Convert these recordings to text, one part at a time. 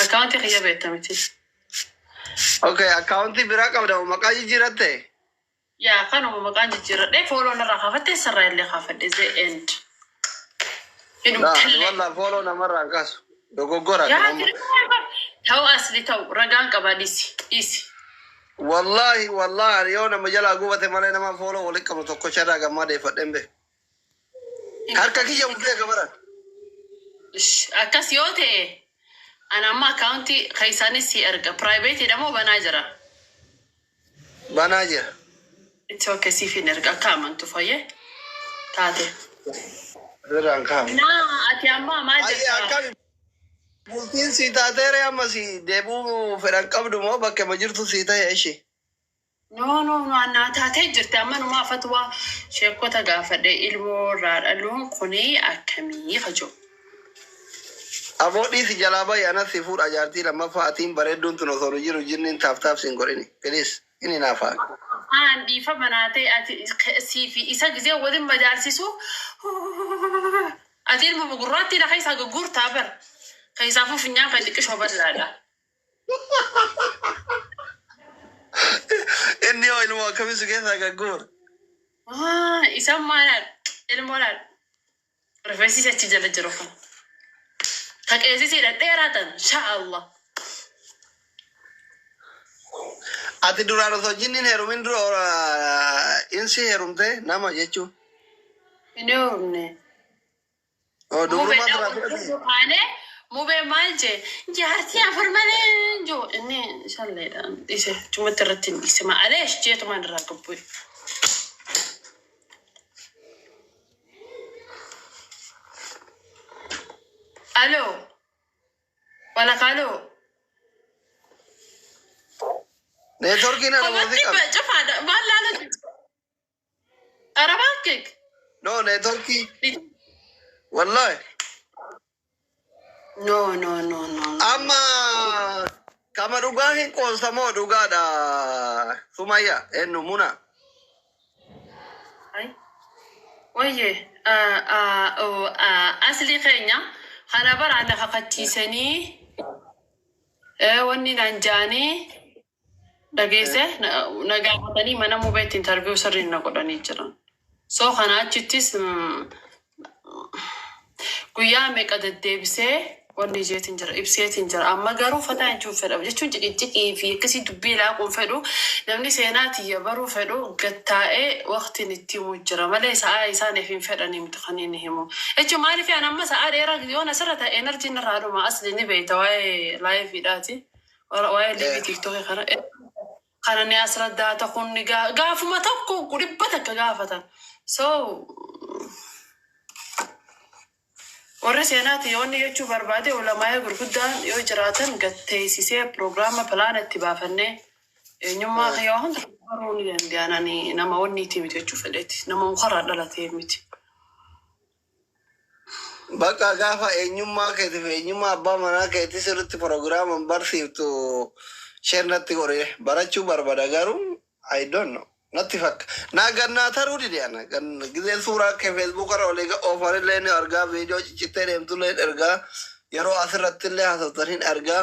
Account خيا بيتمتي. Okay, account bira qabda maqaa jiratte. يا كانوا مكان جيرة. ده فولو نرا خافت السر اللي خافت زي end. لا والله فولو نمر كاس. دوغورا يا تو أصلي تو رجعان كباديسي إيسي. والله اليوم مجال أقوى مالنا ما فولو ولك كم تكوشة راجع ما ده فتن به. هركا كي يوم فيه كبران. أكاسيوته. أنا ما كاونتي خيساني سي أرجع private ده مو بناجرة. بناجر. It's okay سي في نرجع كمان تفايه. تاته. ران كام. نا أتيامما ما جرا. بولتين سيتا ترى أما سي دبو فران كابدو ما بك مجرتو سيتا يا إشي. No أنا تاته جرت أما نما فتوى شيكو تجافة ده إلمو رار اللون كوني أكمي خجو. Abodi si jalaba ya na sifur ajarti lama fatin baredun tu nosoro jiru jinin tap singorini. Please, ini nafa. Di fa manate ati si fi isa gize wadin majalsisu. Ati ilmu bugurati la kaysa gugur tabar. Kaysa fu finyan kan dikish hobalala. Inni o ilmu kamisu kaysa gugur. Isa mana ilmu la. Refesi sa tijala jirofa. Takesi si da teratan, insha Allah. Ati durano so jinin herumin duro insi herumte nama jechu. Inomne. Oh duru matra. Ane mube malje jahati afarmane jo ini inshallah dan ise cuma terratin ise ma alesh je to man rakabui. Alo. Wala kalo. Network ina na musik. Coba ada malah lagi. Arab kek. No network. Wallahi. No. Amma kama dugahin ko samo dugada Sumaya numuna. Ay. Oye, asli Kenya. أنا برا عندك خدتي سني وني نانجاني دقيسة نجاحتني ما أنا مو بيت انترفيو سرين نقولني جرا سو خنا أشتيس قيامك قد الدبسة وني جيت انجر إبسيت انجر أما قارو فتاة نشوف فرو جتون جيتي في كسي دبي لا قوم فرو لمني سيناتي يبرو فرو قتائي وقت نتيمو جرا ما ليس إنسان في فرني متخنين هيمو إيش ما أعرف أنا ما سأري رجليون سرت إنرجي نرادو ما أصلي نبي تواي لايف فيداتي واي اللي تيك توك خنا ناس ردا تكون قاف ما تبكو قريبتك قافة so warra seenaati yoonni jechuu barbaade ulamaa'ee gurguddaan yoo jiraatan gatteessisee piroogiraama pilaana itti baafannee eenyummaa yoo hunda baruu ni danda'anani nama wanniiti miti jechuu fedheeti nama mukarraa dhalatee miti. Bakka gaafa eenyummaa keetiif eenyummaa abbaa manaa keetii sirriitti piroogiraama barsiiftu sheenatti goree barachuu barbaada garuu I don't know. Natti fakka. Na ganna taruu didiana. Gizeen suuraa kee Facebook irra olii oofan illee ni argaa viidiyoo ciccitee deemtu illee ergaa yeroo asirratti illee haasoftan argaa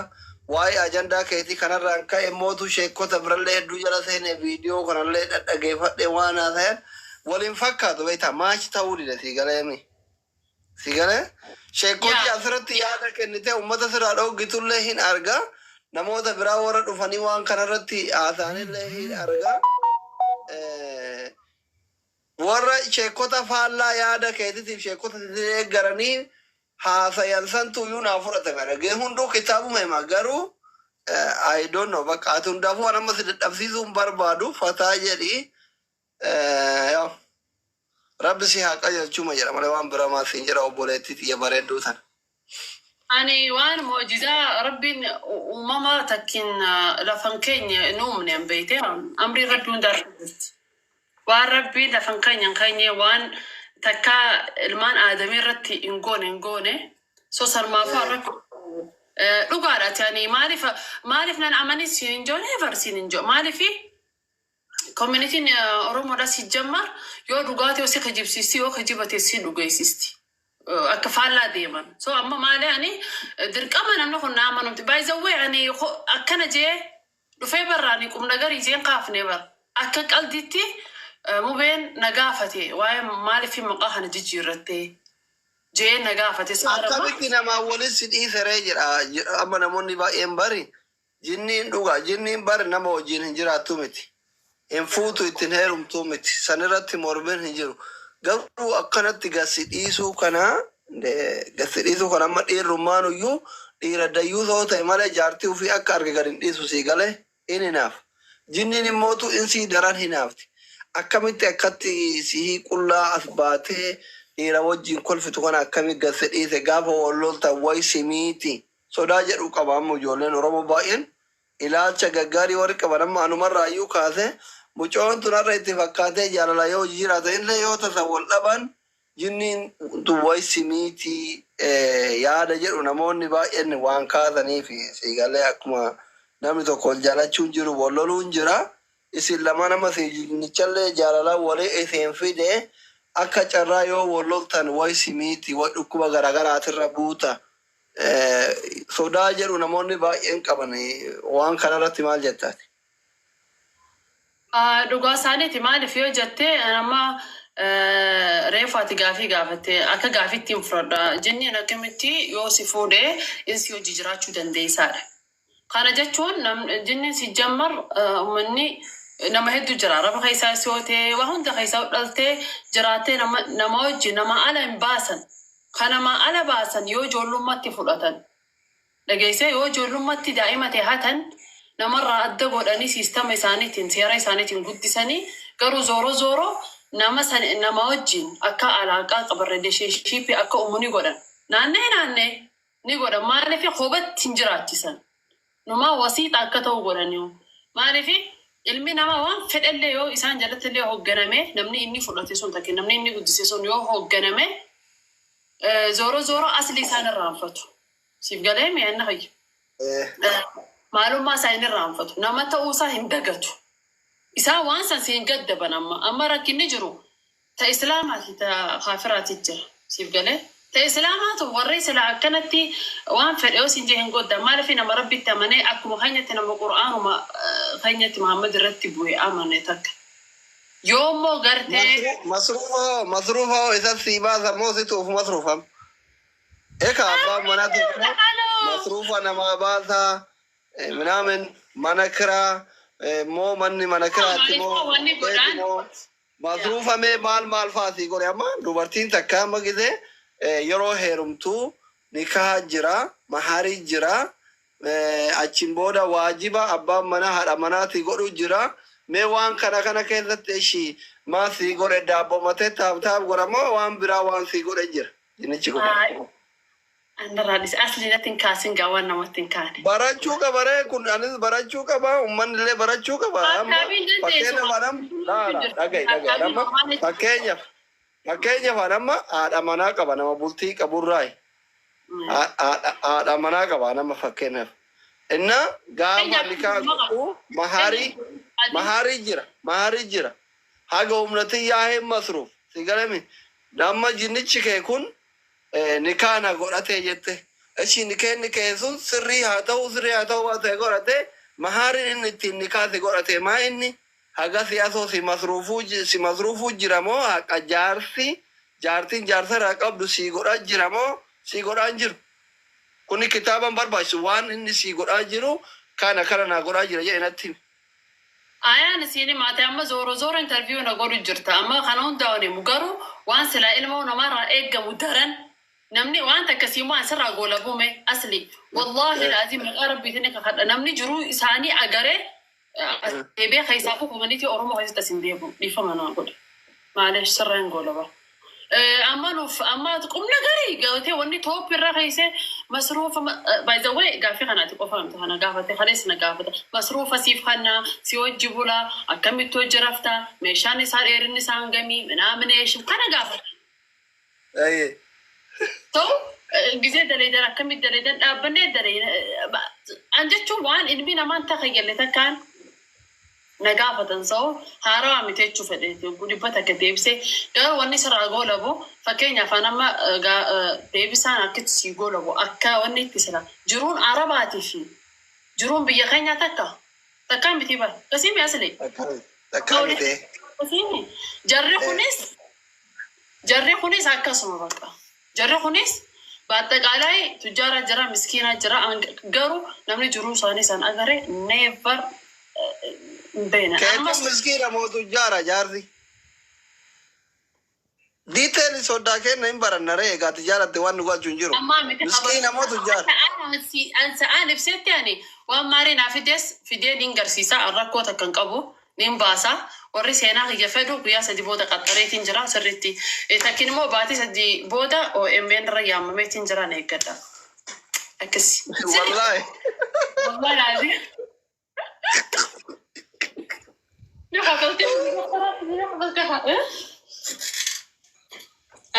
waa'ee ajandaa keetii kanarraan ka'e mootu sheekota birallee hedduu jala seenee viidiyoo kanallee dhaggeeffadhe waan haasa'an waliin fakkaatu beektaa maachi ta'uu dide siigaleemi. Siigalee sheekoti asirratti yaada kennitee uummata siraa dhoggitullee hin argaa namoota biraa warra dhufanii waan kanarratti haasa'anillee hin argaa. warra sheekota faallaa yaada keetiitiif sheekota garanii haasayan santu iyyuu naa fudhata kana gee hunduu kitaabuma hima garuu I don't know bakka ati hundaafuu waan amma si dadhabsiisuun barbaadu fataa jedhi rabbi si haa qajeelchuma jedha malee waan biramaa siin jedha obboleettii xiyya bareedduu sana. Ani waan mu'jizaa rabbiin uumama takkin lafan keenya nuumne hin beekte amri radduun darbetti. Waan rabbiin lafan keenya waan takka ilmaan aadamii irratti hin goone so sarmaafu har'a dhugaadhaati. Ani maaliif nan amanis hin joone barsiin hin joo maaliifi communitiin Oromoodhaa si jammar yoo dhugaatii si kijibsiisti yoo kijibate si dhugeessisti. akka faallaa deeman. So amma maali ani dirqama namni kun nama nuti by the way ani akkana jee dhufee barraani qubna garii jeen kaafne bar akka qalditti mubeen nagaafate waa'ee maaliif maqaa kana jijjiirratte jee nagaafate akkamitti nama waliin si dhiisaree jira amma namoonni baay'een bari jinniin dhugaa jinniin bari nama wajjin hin jiraattu miti hin fuutu ittiin heerumtuu miti sanirratti mormin hin jiru garuu akkanatti gasi dhiisuu kana amma dhiirrummaan iyyuu dhiira dayyuu ta'uu ta'e malee jaartii ofii akka arge gad hin dhiisu sii galee in hinaaf jinniin immootu in sii daran hinaafti akkamitti akkatti sii qullaa as baatee dhiira wajjin kolfitu kana akkamitti gasi dhiise gaafa wallolta way simiiti sodaa jedhu qaba amma ijoolleen Oromoo baay'een ilaalcha gaggaarii warri qaban amma anumarraa iyyuu kaase mucoon tunarra itti fakkaatee jaalala yoo jiraata illee yoo tasa wal dhaban jinniin way simiiti yaada jedhu namoonni baay'een waan kaasanii fi siigalee akkuma namni tokko wal jaalachuun jiru wal loluun jira isin lama nama siinichallee jaalala walii isin fide akka carraa yoo wal loltan way simiiti way dhukkuba garaagaraatirra buuta sodaa jedhu namoonni baay'een qaban waan kanarratti maal jettaati? Dhugaa isaaniiti maaliif yoo jettee nama reefaati gaafii gaafatte akka gaafiitti hin fudhadha jenniin akkamitti yoo si fuudhee insi hojii jiraachuu dandeessaadha. Kana jechuun jenniin si jammar uummanni nama hedduu jira raba keessaa si hootee waa hunda keessaa dhaltee jiraattee nama wajjin nama ala hin baasan. Kanama ala baasan yoo ijoollummaatti fudhatan dhageessee yoo ijoollummaatti daa'ima ta'e hatan namarraa adda godhanii siistama isaaniitiin seera isaaniitiin guddisanii garuu zooro nama wajjin akka alaaqaa qabarre desheeshiipi akka uumuni godhan naannee ni godhan maaliif hobatti hin jiraachisan numaa wasiixa akka ta'u godhaniiru maaliif ilmi nama waan fedhallee yoo isaan jalattillee hoogganame namni inni fudhate sun takke namni inni guddise sun yoo hoogganame zoro asli isaan irraanfatu siif galee mi'anna hayyu maalummaa isaa inni irraanfatu nama ta'uu isaa hin dagatu isaa waan san siin gaddaban amma rakkinni jiru ta islaamaati ta kaafiraati jira siif galee ta islaamaatu warri sila akkanatti waan fedhe siin jee hin godda maaliif nama rabbitti amanee akkuma kanyatti nama qur'aanuma kanyatti Muhammad irratti bu'e amane takka yoommoo gartee masruufa isa sii baasa moo situ of masruufam eka abbaan manatu masruufa nama baasa ምናምን mana kiraa moo manni mana kiraatti moo masruufa mee maal faasii godhe amma dubartiin takka amma gisee yeroo heerumtuu nikaa jira maharii jira achin booda waajiba abbaan mana haadha manaati godhu jira mee waan kana keessatti ishii maasii godhe daabbo matee taab godhamoo waan biraa waan sii godhe jira jinichi godhe Andarraadis asli natin kaasin gaawwan namatti hin kaane. Barachuu qaba ree kun anis barachuu qaba uummanni illee barachuu qaba. Fakkeenyaaf adamma fakkeenyaaf adamma haadha manaa qaba nama bultii qaburraayi. Haadha manaa qaba nama fakkeenyaaf. Inna gaafa nikaa godhu maharii jira. Haga humnatii yaa'ee masruuf si galami nama jinnichi kee kun nikaana godhate jette achi nikee sun sirrii haa ta'u waatee godhate mahaarin inni ittiin nikaasi godhate maa inni haga siyaasoo si masruufuu jira moo haqa jaartiin jaarsarraa qabdu si godhaa jira moo si godhaan jiru kuni kitaaban barbaachisu waan inni si godhaa jiru kana naa godhaa jira jedhe natti ayaan isiini maate amma zooro interview na godhu jirta amma kana hundaa'ani mugaru waan silaa ilmoo namarraa eeggamu daran namni waan akkasii waan sirraa goolabume asli wallahi laazim rabbiitiin akka kadha namni jiru isaanii agaree deebee keessaa community Oromoo keessatti asin deebu dhiifama naa godhe maaliif sirraan goolaba amma qubna garii gaafate wanni toop irra keesse masruufa by the way gaafii kanaati qofa miti kana gaafate kalees na gaafata masruufa siif kanna si wajji bula akkamitti hojii rafta meeshaan isaa dheerinni isaa hangamii minaamination kana gaafata. So, gisee daleedan akkamitti daleedan dhaabbannee daleedan jechuun waan ilmi namaan takka galle takkaan nagaafatan sa'u haarawaa miti jechuu fedheeti dhibbata akka deebisee garuu wanni sirraa goolabu fakkeenyaaf amma deebisaan akkitti sii goolabu akka wanni itti sira jiruun arabaatii fi jiruun biyya keenyaa takkaan miti bara kasii mi'aasile takkaan miti jarri kunis akkasuma bakka jarri kunis baattaqaalaa tujjaara jira miskiina jira garuu namni jiruu isaanii san agare never beena keetu miskiina moo tujjaara jaarsi diiteeli sodaa kenna hin baranna ree egaa tijaaratti waan nu gochuu hin jiru miskiina moo tujjaara sa'aan ibsetti ani waan maarii naa fidee niin garsiisa rakkoo takka hin qabu niin baasa warri seenaa kiyya fedhu guyyaa sadi booda qaxxareetiin jira sirriitti takkin immoo baatii sadi booda OMN irra yaamameetiin jira na eeggadha akkasi wallahi wallahi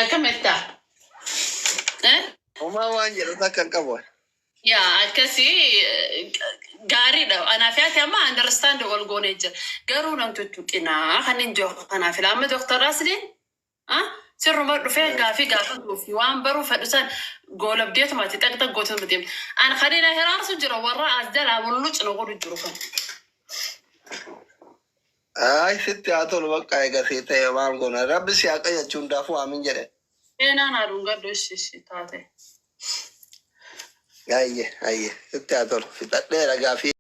akkametta homaa waan jedhu takka hin qabu yaa akkasi gaariidha anaaf yaati amma understand wal goonee jira garuu namtu tuqinaa kanin joo kanaaf amma doktor Asliin sirruma dhufee gaafii gaafachuufi waan baruu fedhusan goolabdeetumaati xaqxaq gootumati an kadina hiraarsu jira warra as jalaa mulluc na godhu jiru kan ay sitti haa tolu bakka eegasii ta'e maal goona rabbi si haqa jechuun daafuu aamin jedhe seenaan aduun gaddo ishi taate ayye sitti haa tolu fixadheera gaafii